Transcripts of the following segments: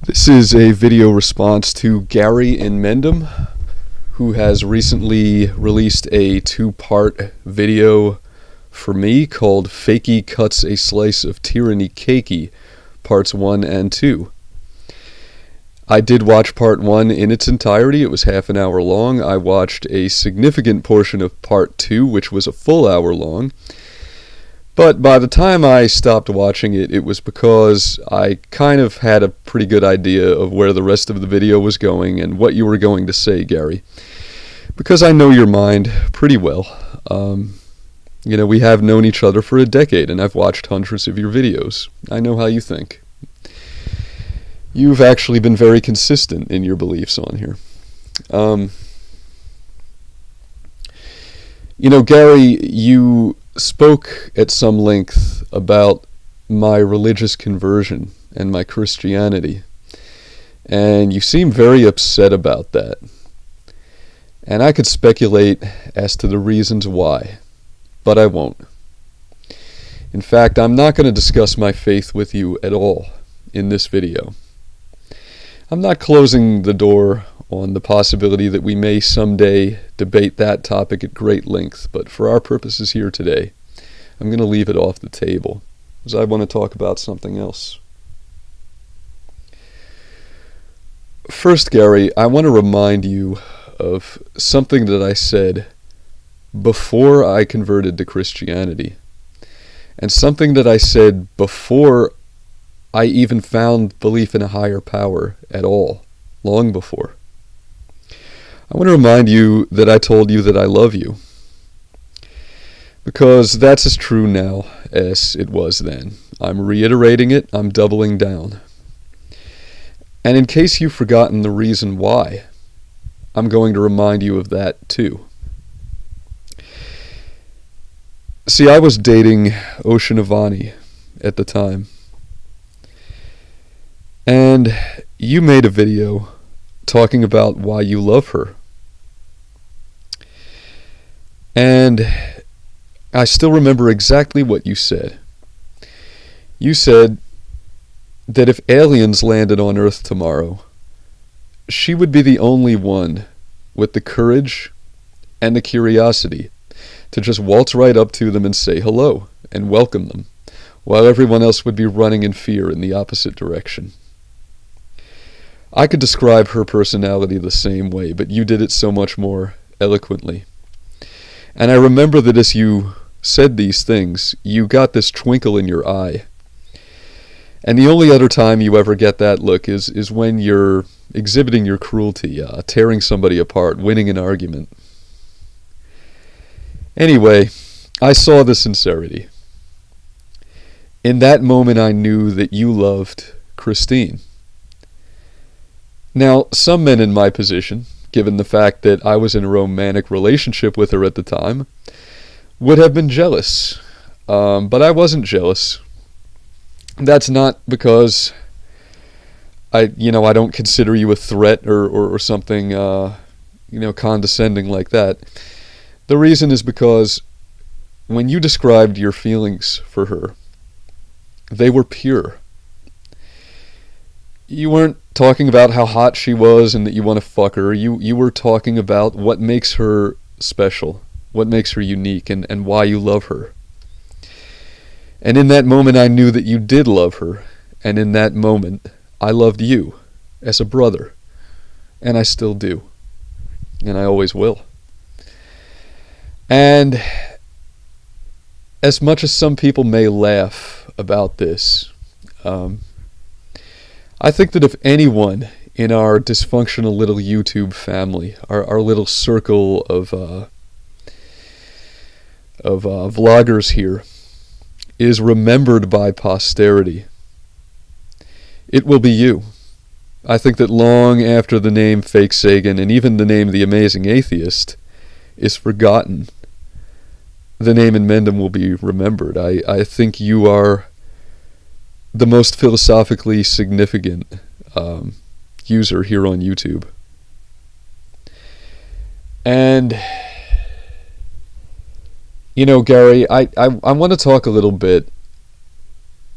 This is a video response to Gary inmendham, who has recently released a two-part video for me called Fakey Cuts a Slice of Tyranny Cakey, Parts 1 and 2. I did watch Part 1 in its entirety. It was half an hour long. I watched a significant portion of Part 2, which was a full hour long. But by the time I stopped watching it, it was because I kind of had a pretty good idea of where the rest of the video was going and what you were going to say, Gary. Because I know your mind pretty well. We have known each other for a decade, and I've watched hundreds of your videos. I know how you think. You've actually been very consistent in your beliefs on here. Gary, you spoke at some length about my religious conversion and my Christianity, and you seem very upset about that. And I could speculate as to the reasons why, but I won't. In fact, I'm not going to discuss my faith with you at all in this video. I'm not closing the door on the possibility that we may someday debate that topic at great length, but for our purposes here today, I'm going to leave it off the table, because I want to talk about something else. First, Gary, I want to remind you of something that I said before I converted to Christianity, and something that I said before I even found belief in a higher power at all, long before. I want to remind you that I told you that I love you, because that's as true now as it was then. I'm reiterating it, I'm doubling down. And in case you've forgotten the reason why, I'm going to remind you of that too. See, I was dating Oceanavani at the time, and you made a video talking about why you love her. And I still remember exactly what you said. You said that if aliens landed on Earth tomorrow, she would be the only one with the courage and the curiosity to just waltz right up to them and say hello and welcome them, while everyone else would be running in fear in the opposite direction. I could describe her personality the same way, but you did it so much more eloquently. And I remember that as you said these things, you got this twinkle in your eye. And the only other time you ever get that look is when you're exhibiting your cruelty, tearing somebody apart, winning an argument. Anyway, I saw the sincerity. In that moment, I knew that you loved Christine. Now, some men in my position, given the fact that I was in a romantic relationship with her at the time, would have been jealous. But I wasn't jealous. That's not because I don't consider you a threat or something, condescending like that. The reason is because when you described your feelings for her, they were pure. You weren't talking about how hot she was and that you want to fuck her. You were talking about what makes her special, what makes her unique, and why you love her. And in that moment, I knew that you did love her. And in that moment, I loved you as a brother. And I still do. And I always will. And as much as some people may laugh about this, I think that if anyone in our dysfunctional little YouTube family, our little circle of vloggers here, is remembered by posterity, it will be you. I think that long after the name Fake Sagan and even the name The Amazing Atheist is forgotten, the name inmendham will be remembered. I think you are the most philosophically significant user here on YouTube. And Gary, I want to talk a little bit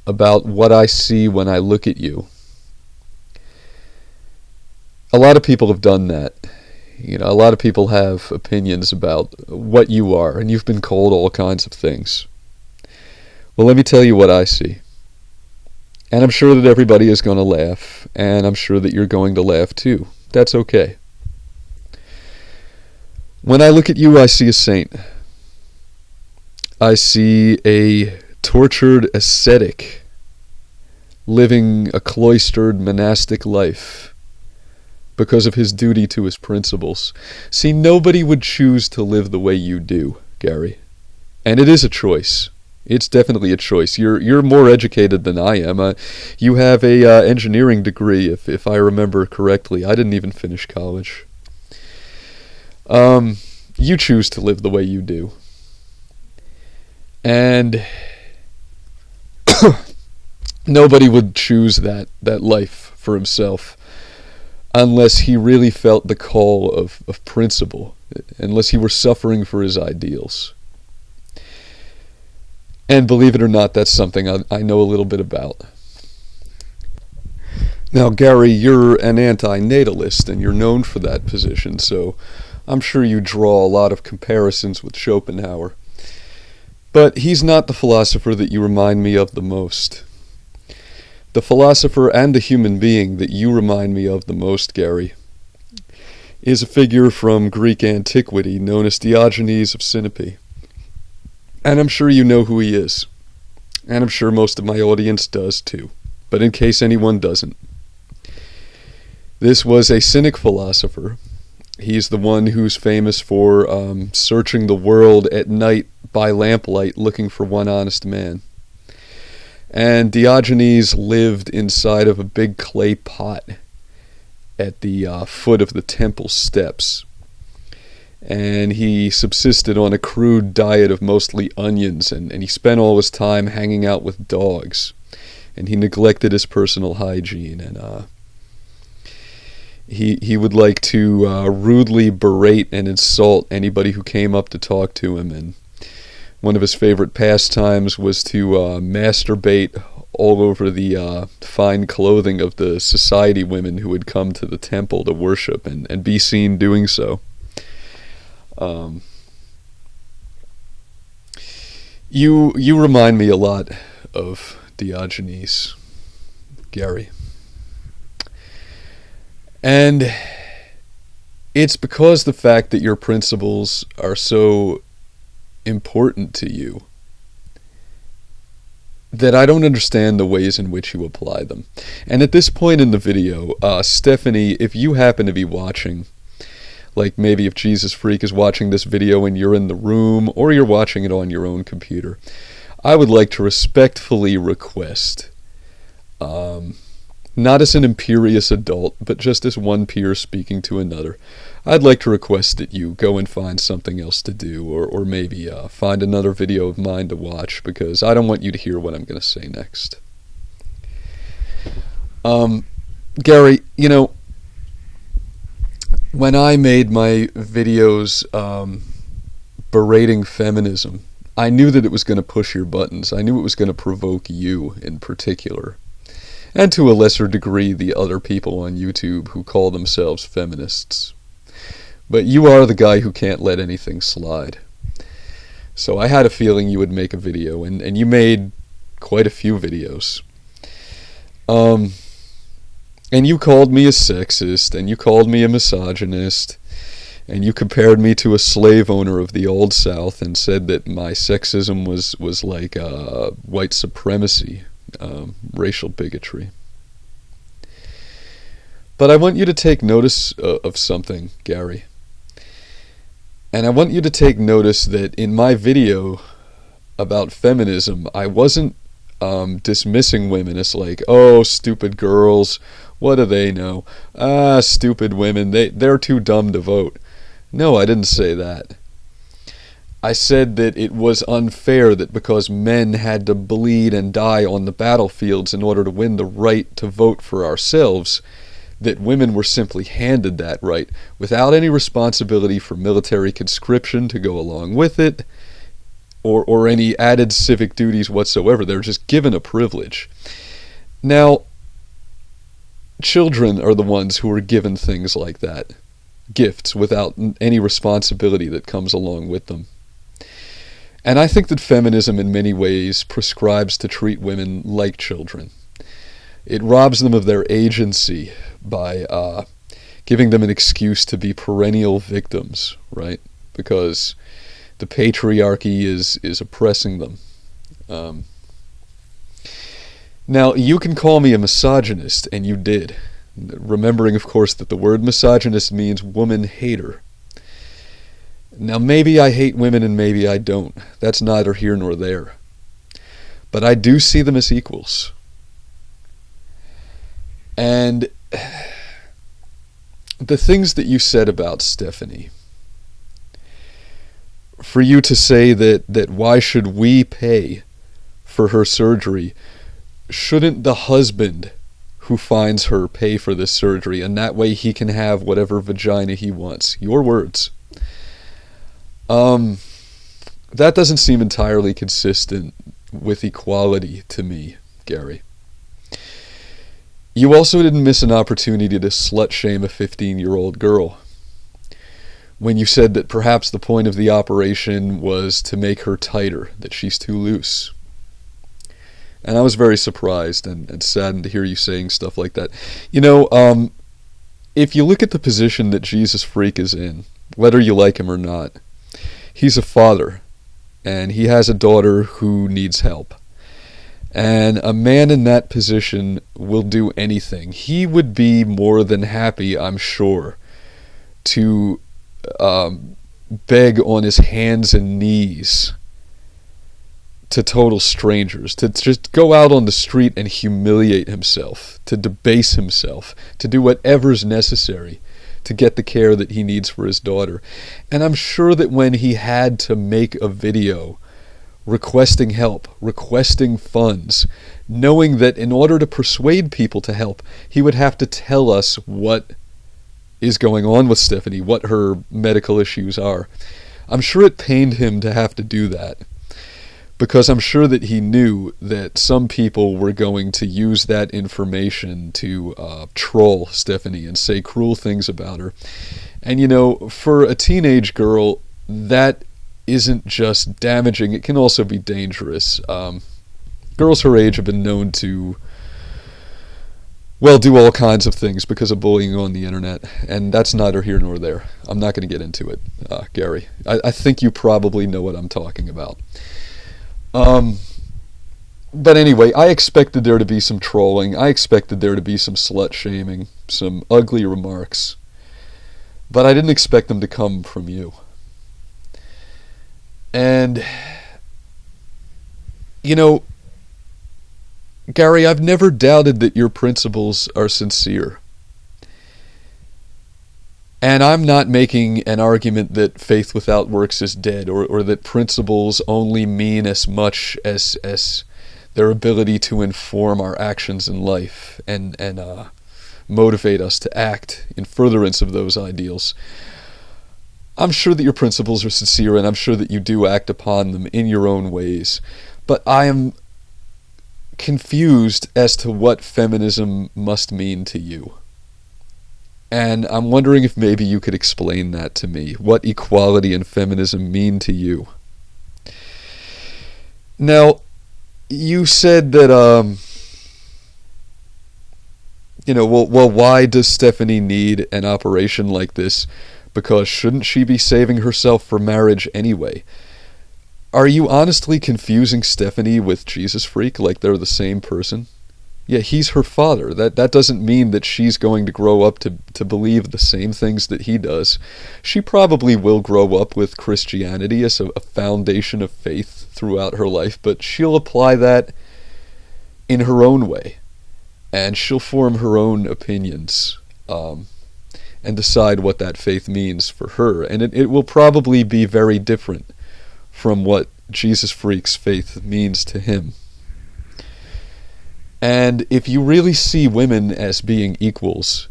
about what I see when I look at you. a lot of people have done that. You know, a lot of people have opinions about what you are, and you've been called all kinds of things. Well, let me tell you what I see. And I'm sure that everybody is going to laugh, and I'm sure that you're going to laugh too. That's okay. When I look at you, I see a saint. I see a tortured ascetic living a cloistered monastic life because of his duty to his principles. See, nobody would choose to live the way you do, Gary. And it is a choice. It's definitely a choice. You're more educated than I am. You have a engineering degree, if I remember correctly. I didn't even finish college. You choose to live the way you do. And nobody would choose that life for himself unless he really felt the call of principle, unless he were suffering for his ideals. And believe it or not, that's something I know a little bit about. Now, Gary, you're an anti-natalist, and you're known for that position, so I'm sure you draw a lot of comparisons with Schopenhauer. But he's not the philosopher that you remind me of the most. The philosopher and the human being that you remind me of the most, Gary, is a figure from Greek antiquity known as Diogenes of Sinope. And I'm sure you know who he is. And I'm sure most of my audience does too. But in case anyone doesn't, this was a Cynic philosopher. He's the one who's famous for searching the world at night by lamplight looking for one honest man. And Diogenes lived inside of a big clay pot at the foot of the temple steps. And he subsisted on a crude diet of mostly onions, and he spent all his time hanging out with dogs. And he neglected his personal hygiene, and he would like to rudely berate and insult anybody who came up to talk to him. And one of his favorite pastimes was to masturbate all over the fine clothing of the society women who had come to the temple to worship and be seen doing so. You remind me a lot of Diogenes, Gary. And it's because the fact that your principles are so important to you that I don't understand the ways in which you apply them. And at this point in the video, Stephanie, if you happen to be watching, like maybe if Jesus Freak is watching this video and you're in the room, or you're watching it on your own computer, I would like to respectfully request, not as an imperious adult, but just as one peer speaking to another, I'd like to request that you go and find something else to do, or maybe find another video of mine to watch, because I don't want you to hear what I'm going to say next. Gary, you know, when I made my videos berating feminism, I knew that it was going to push your buttons. I knew it was going to provoke you in particular. And to a lesser degree, the other people on YouTube who call themselves feminists. But you are the guy who can't let anything slide. So I had a feeling you would make a video, and you made quite a few videos. And you called me a sexist, and you called me a misogynist, and you compared me to a slave owner of the Old South and said that my sexism was like white supremacy, racial bigotry. But I want you to take notice of something, Gary. And I want you to take notice that in my video about feminism, I wasn't dismissing women as like, oh, stupid girls, what do they know? Ah, stupid women, they're too dumb to vote. No, I didn't say that. I said that it was unfair that because men had to bleed and die on the battlefields in order to win the right to vote for ourselves, that women were simply handed that right without any responsibility for military conscription to go along with it, or any added civic duties whatsoever. They're just given a privilege. Now, children are the ones who are given things like that, gifts without any responsibility that comes along with them. And I think that feminism in many ways prescribes to treat women like children. It robs them of their agency by giving them an excuse to be perennial victims, right? Because the patriarchy is oppressing them. Now, you can call me a misogynist, and you did. Remembering, of course, that the word misogynist means woman hater. Now, maybe I hate women and maybe I don't. That's neither here nor there. But I do see them as equals. And the things that you said about Stephanie, for you to say that why should we pay for her surgery, shouldn't the husband who finds her pay for this surgery, and that way he can have whatever vagina he wants? Your words. That doesn't seem entirely consistent with equality to me, Gary. You also didn't miss an opportunity to slut-shame a 15-year-old girl when you said that perhaps the point of the operation was to make her tighter, that she's too loose. And I was very surprised and saddened to hear you saying stuff like that. You know, if you look at the position that Jesus Freak is in, whether you like him or not, he's a father, and he has a daughter who needs help. And a man in that position will do anything. He would be more than happy, I'm sure, to beg on his hands and knees to total strangers, to just go out on the street and humiliate himself, to debase himself, to do whatever's necessary to get the care that he needs for his daughter. And I'm sure that when he had to make a video requesting help, requesting funds, knowing that in order to persuade people to help, he would have to tell us what is going on with Stephanie, what her medical issues are. I'm sure it pained him to have to do that, because I'm sure that he knew that some people were going to use that information to troll Stephanie and say cruel things about her. And you know, for a teenage girl, that isn't just damaging, it can also be dangerous. Girls her age have been known to, well, do all kinds of things because of bullying on the internet, and that's neither here nor there. I'm not going to get into it, Gary. I think you probably know what I'm talking about. But anyway, I expected there to be some trolling. I expected there to be some slut-shaming, some ugly remarks. But I didn't expect them to come from you. And, you know, Gary, I've never doubted that your principles are sincere. And I'm not making an argument that faith without works is dead, or that principles only mean as much as their ability to inform our actions in life and motivate us to act in furtherance of those ideals. I'm sure that your principles are sincere, and I'm sure that you do act upon them in your own ways. But I am confused as to what feminism must mean to you. And I'm wondering if maybe you could explain that to me. What equality and feminism mean to you? Now, you said that, well, why does Stephanie need an operation like this? Because shouldn't she be saving herself for marriage anyway? Are you honestly confusing Stephanie with Jesus Freak like they're the same person? Yeah, he's her father. That doesn't mean that she's going to grow up to believe the same things that he does. She probably will grow up with Christianity as a foundation of faith throughout her life, but she'll apply that in her own way, and she'll form her own opinions and decide what that faith means for her. And it will probably be very different from what Jesus Freak's faith means to him. And if you really see women as being equals,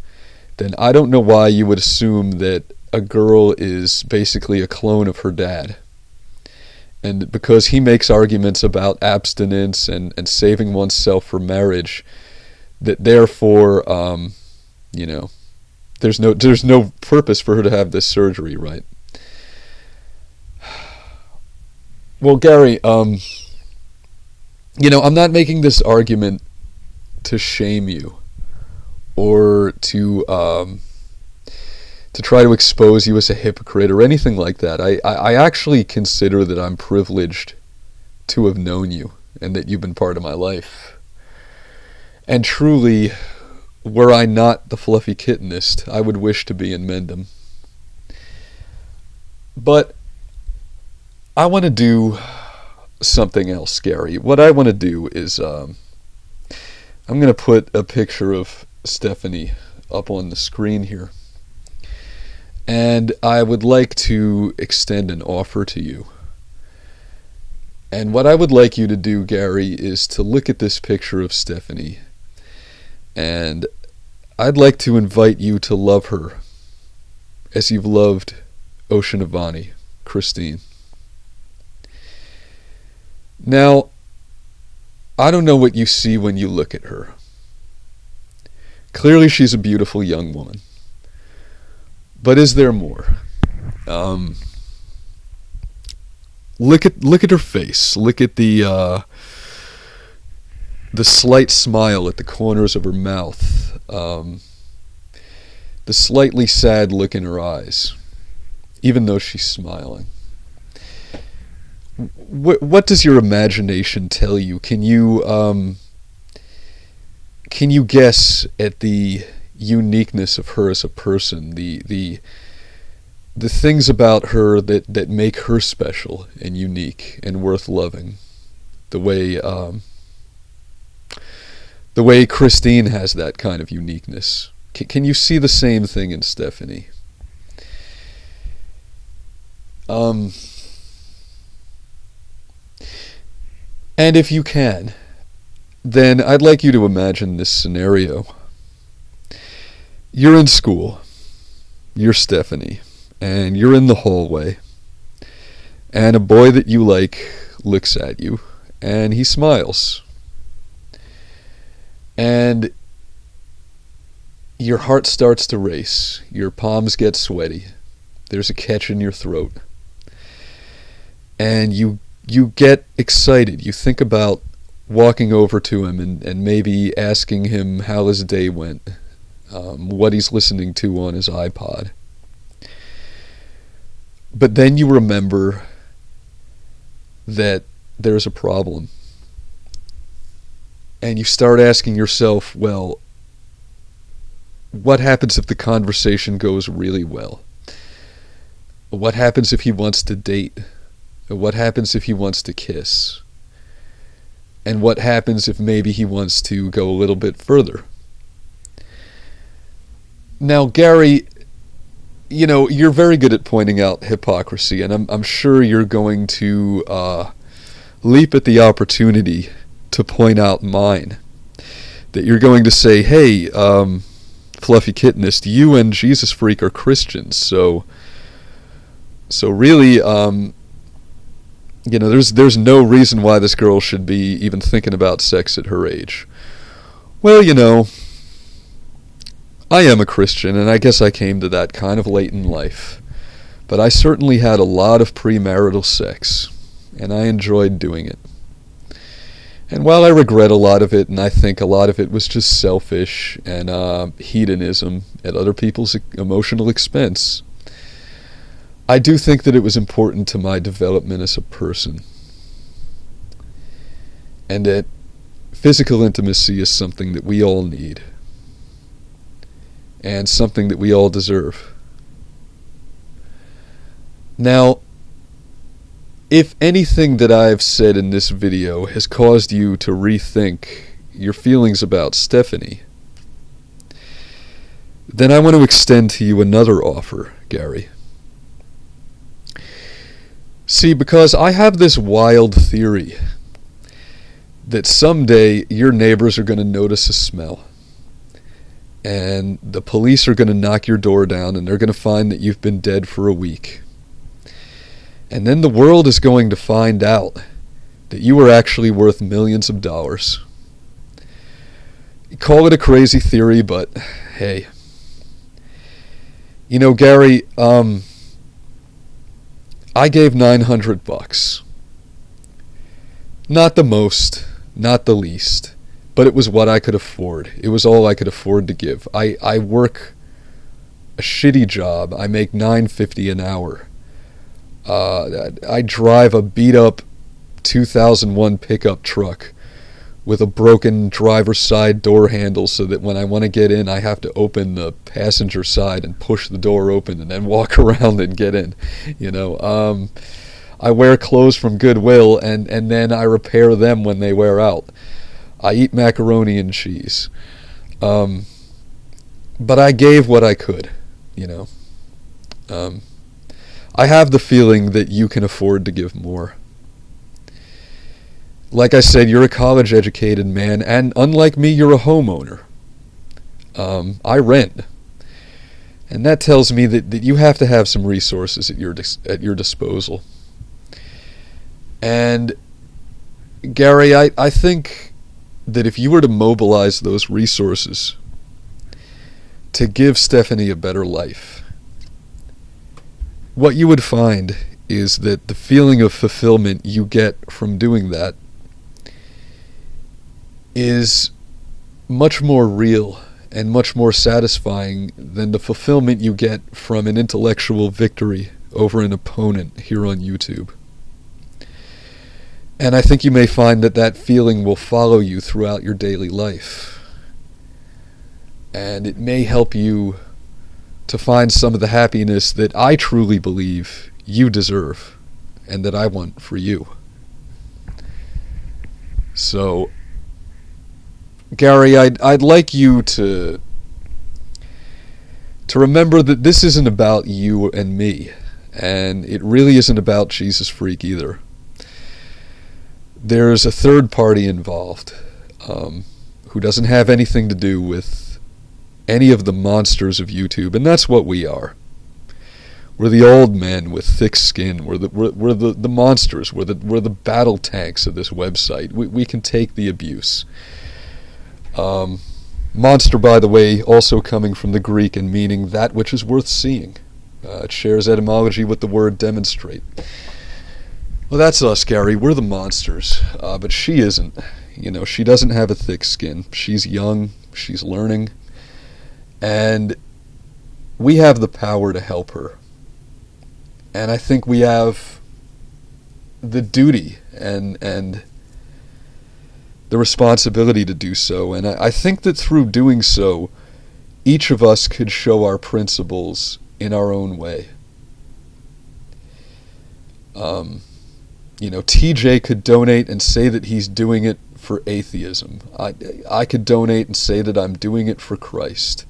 then I don't know why you would assume that a girl is basically a clone of her dad. And because he makes arguments about abstinence and saving oneself for marriage, that therefore You know, there's no purpose for her to have this surgery, right? Well, Gary, I'm not making this argument to shame you or to try to expose you as a hypocrite or anything like that. I actually consider that I'm privileged to have known you and that you've been part of my life. And truly, were I not the fluffy kittenist, I would wish to be in Mendham. But I want to do something else, Gary. What I want to do is I'm going to put a picture of Stephanie up on the screen here. And I would like to extend an offer to you. And what I would like you to do, Gary, is to look at this picture of Stephanie. And I'd like to invite you to love her as you've loved Oceanavani, Christine. Now, I don't know what you see when you look at her. Clearly she's a beautiful young woman. But is there more? Look at her face. Look at the slight smile at the corners of her mouth. The slightly sad look in her eyes, even though she's smiling. What does your imagination tell you? Can you guess at the uniqueness of her as a person, the things about her that make her special and unique and worth loving, the way Christine has that kind of uniqueness? Can you see the same thing in Stephanie? And if you can, then I'd like you to imagine this scenario. You're in school, you're Stephanie, and you're in the hallway, and a boy that you like looks at you, and he smiles. And your heart starts to race, your palms get sweaty, there's a catch in your throat, and you get excited. You think about walking over to him and maybe asking him how his day went, what he's listening to on his iPod. But then you remember that there's a problem. And you start asking yourself, well, what happens if the conversation goes really well? What happens if he wants to date? What happens if he wants to kiss? And what happens if maybe he wants to go a little bit further? Now, Gary, you're very good at pointing out hypocrisy, and I'm sure you're going to leap at the opportunity to point out mine. That you're going to say, hey, fluffy kittenist, you and Jesus Freak are Christians, so really, there's no reason why this girl should be even thinking about sex at her age. Well, I am a Christian, and I guess I came to that kind of late in life. But I certainly had a lot of premarital sex, and I enjoyed doing it. And while I regret a lot of it, and I think a lot of it was just selfish and hedonism at other people's emotional expense, I do think that it was important to my development as a person. And that physical intimacy is something that we all need. And something that we all deserve. Now, if anything that I've said in this video has caused you to rethink your feelings about Stephanie, then I want to extend to you another offer, Gary. See, because I have this wild theory that someday your neighbors are going to notice a smell. And the police are going to knock your door down and they're going to find that you've been dead for a week. And then the world is going to find out that you were actually worth millions of dollars. Call it a crazy theory, but hey, Gary, I gave $900. Not the most, not the least, but it was what I could afford. It was all I could afford to give. I work a shitty job. I make $9.50 an hour. I drive a beat-up 2001 pickup truck with a broken driver's side door handle, so that when I want to get in, I have to open the passenger side and push the door open and then walk around and get in. I wear clothes from Goodwill, and then I repair them when they wear out. I eat macaroni and cheese. But I gave what I could, I have the feeling that you can afford to give more. Like I said, you're a college-educated man, and unlike me, you're a homeowner. I rent. And that tells me that you have to have some resources at your disposal. And, Gary, I think that if you were to mobilize those resources to give Stephanie a better life, what you would find is that the feeling of fulfillment you get from doing that is much more real and much more satisfying than the fulfillment you get from an intellectual victory over an opponent here on YouTube. And I think you may find that feeling will follow you throughout your daily life. And it may help you to find some of the happiness that I truly believe you deserve and that I want for you. So, Gary, I'd like you to remember that this isn't about you and me, and it really isn't about Jesus Freak either. There's a third party involved who doesn't have anything to do with any of the monsters of YouTube, and that's what we are. We're the old men with thick skin. We're the monsters. We're the battle tanks of this website. We can take the abuse. Monster, by the way, also coming from the Greek and meaning that which is worth seeing. It shares etymology with the word demonstrate. Well, that's us, Gary. We're the monsters. But she isn't. She doesn't have a thick skin. She's young. She's learning. And we have the power to help her. And I think we have the duty and the responsibility to do so. And I think that through doing so, each of us could show our principles in our own way. TJ could donate and say that he's doing it for atheism. I could donate and say that I'm doing it for Christ.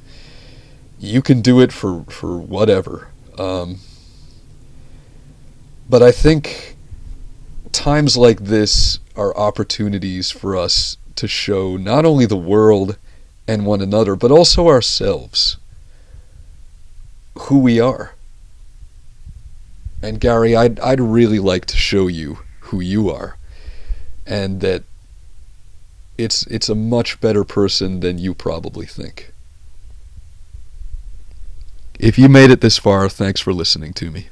You can do it for whatever. But I think times like this are opportunities for us to show not only the world and one another, but also ourselves who we are. And Gary, I'd really like to show you who you are, and that it's a much better person than you probably think. If you made it this far, thanks for listening to me.